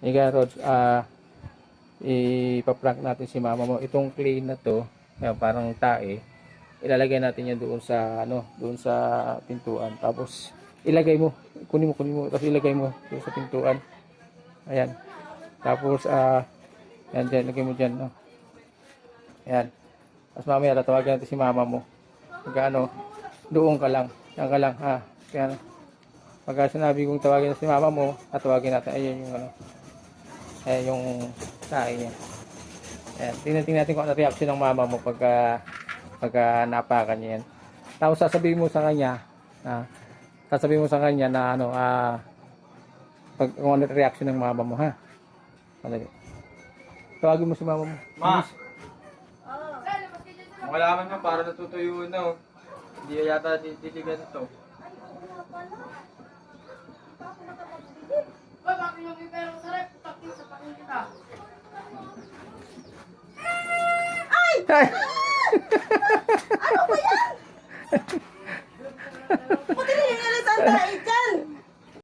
Ika Rods, ipaprank natin si mama mo. Itong clay na to, parang tae, ilalagay natin yan doon sa doon sa pintuan. Tapos ilagay mo, kunin mo, tapos ilagay mo doon sa pintuan. Ayan. Tapos yan diyan, ilagay mo diyan, no. Ayan. Tapos mamaya tatawagan natin si mama mo. Pagka doon ka lang, yan ka lang, ha. Kaya pagka sinabi kong tawagin na si mama mo, tatawagin natin. Ayun yung ayan yung tae niya. Ayan, tingnan natin kung ano reaction ng mama mo pagka napakan niya yan. Tapos sasabihin mo sa kanya na kung ano reaction ng mama mo, ha. Tawagin mo si mama mo. Ma! Makalaman mo para natutuyo na, oh. Hindi yata titigan ito. Bakit yung bibero sa rep? Takil sa pakin kita. Ay! Ano ba yan? Buti na yung alas ang tayo.